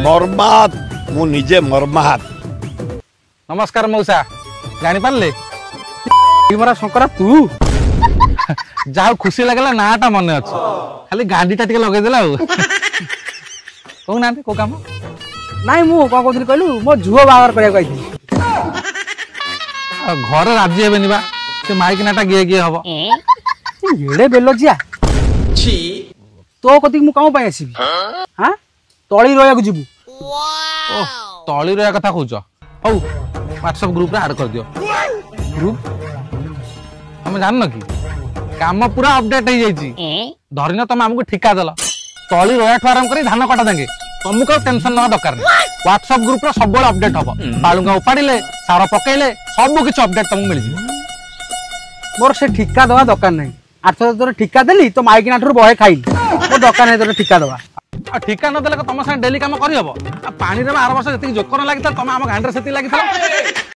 बर्बाद मु निजे मर्मात। नमस्कार मौसा जानी पारले मरा शंकरा तू जहा खुशी लगला नाटा मन अच्छे खाली गांडीटा टिके लगे देला कहू ना को काम नाई मु कौन कहती कहलु मो झुओ बाहर करया घर राजी हेबेनि बा से माइक नाटा गे गे हबो एड़े बेलजिया छी तो कति मु काम पाई आसीबी हां तळी रोया को जिबू ओ तळी रोया कथा कहउछ हौ व्हाट्सएप ग्रुप रे ऐड कर दियो ग्रुप हम जान न की काम पूरा अपडेट हो जाई धरिन तुम हमको ठिका देला तळी रोया ठो आराम करी धान कटा देंगे तुमको टेंशन ना दरकार व्हाट्सएप ग्रुप रे सब बड़ अपडेट हबो बालुंगा उपाड़िले सारा पकेले सब किछ अपडेट तुमको मिल जी मोर से ठिका दवा दरकार नहीं आठ तोर ठिका देली तो माइक नाठर बहे खाई मो दरकार नहीं तोर ठिका दवा ठिका न देले तुम संग डेली काम करी हबो पानी रे 8 वर्ष जति जोकर लागिता तुम हम गांडर सेति लागिता